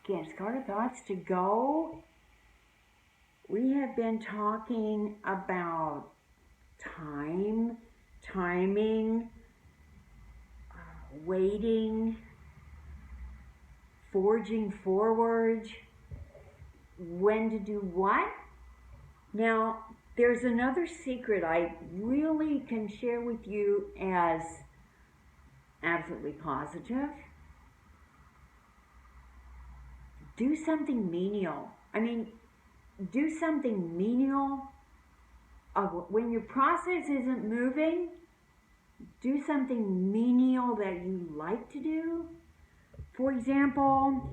Candace Carter Thoughts to go. We have been talking about time, timing, waiting, forging forward, when to do what. Now, there's another secret I really can share with you as absolutely positive. Do something menial. Do something menial. When your process isn't moving, do something menial that you like to do. For example,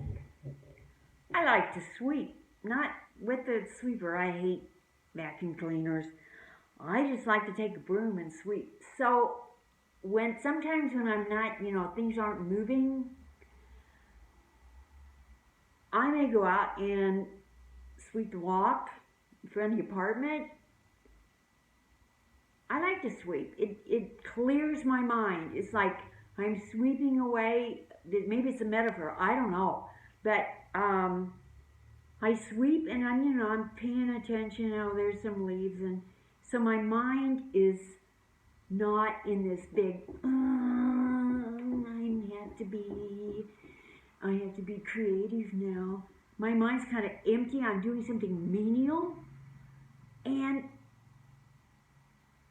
I like to sweep. Not with the sweeper. I hate vacuum cleaners. I just like to take a broom and sweep. So sometimes when I'm not, things aren't moving, I may go out and sweep the walk in front of the apartment. I like to sweep. It clears my mind. It's like I'm sweeping away. Maybe it's a metaphor. I don't know. But I sweep and I'm paying attention. Oh, there's some leaves, and so my mind is not in this big. I have to be creative now. My mind's kind of empty. I'm doing something menial. And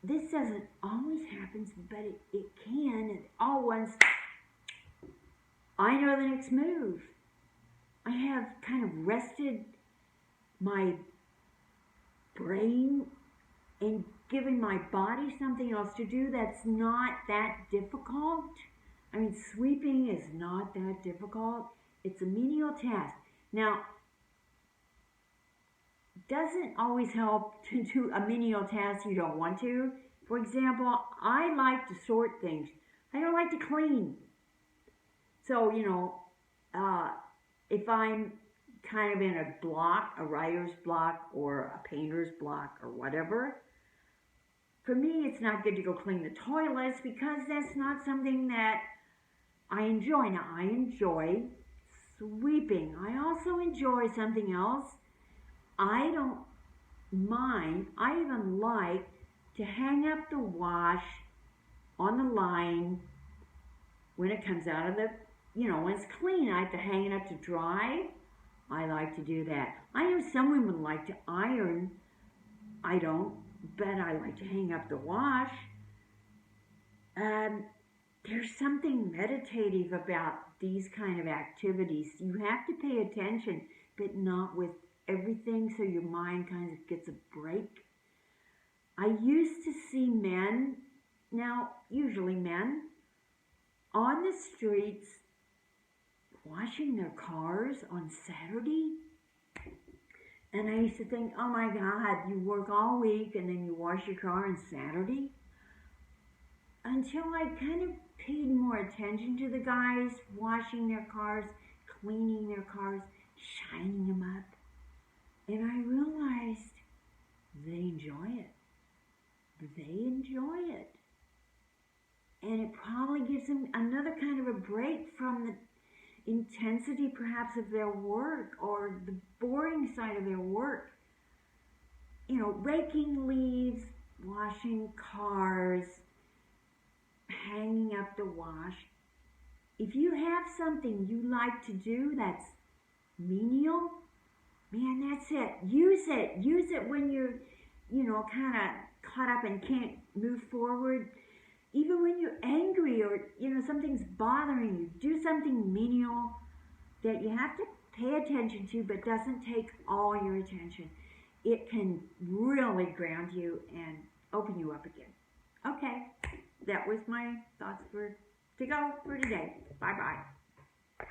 this doesn't always happen, but it can. And all once I know the next move. I have kind of rested my brain and given my body something else to do that's not that difficult. Sweeping is not that difficult. It's a menial task. Now, doesn't always help to do a menial task you don't want to. For example, I like to sort things. I don't like to clean. So, if I'm kind of in a block, a writer's block or a painter's block or whatever, for me it's not good to go clean the toilets because that's not something that I enjoy. Now, I enjoy sweeping. I also enjoy something else. I don't mind. I even like to hang up the wash on the line when it comes out of the, when it's clean. I have to hang it up to dry. I like to do that. I know some women like to iron. I don't, but I like to hang up the wash. There's something meditative about these kind of activities. You have to pay attention, but not with everything, so your mind kind of gets a break. I used to see men, now usually men, on the streets washing their cars on Saturday. And I used to think, oh my God, you work all week and then you wash your car on Saturday? Until I kind of paid more attention to the guys washing their cars, cleaning their cars, shining them up. And I realized they enjoy it. They enjoy it. And it probably gives them another kind of a break from the intensity perhaps of their work or the boring side of their work. Raking leaves, washing cars, hanging up the wash. If you have something you like to do that's menial, man, that's it. Use it. Use it when you're, kind of caught up and can't move forward. Even when you're angry or, something's bothering you, do something menial that you have to pay attention to but doesn't take all your attention. It can really ground you and open you up again. Okay, that was my thoughts to go for today. Bye-bye.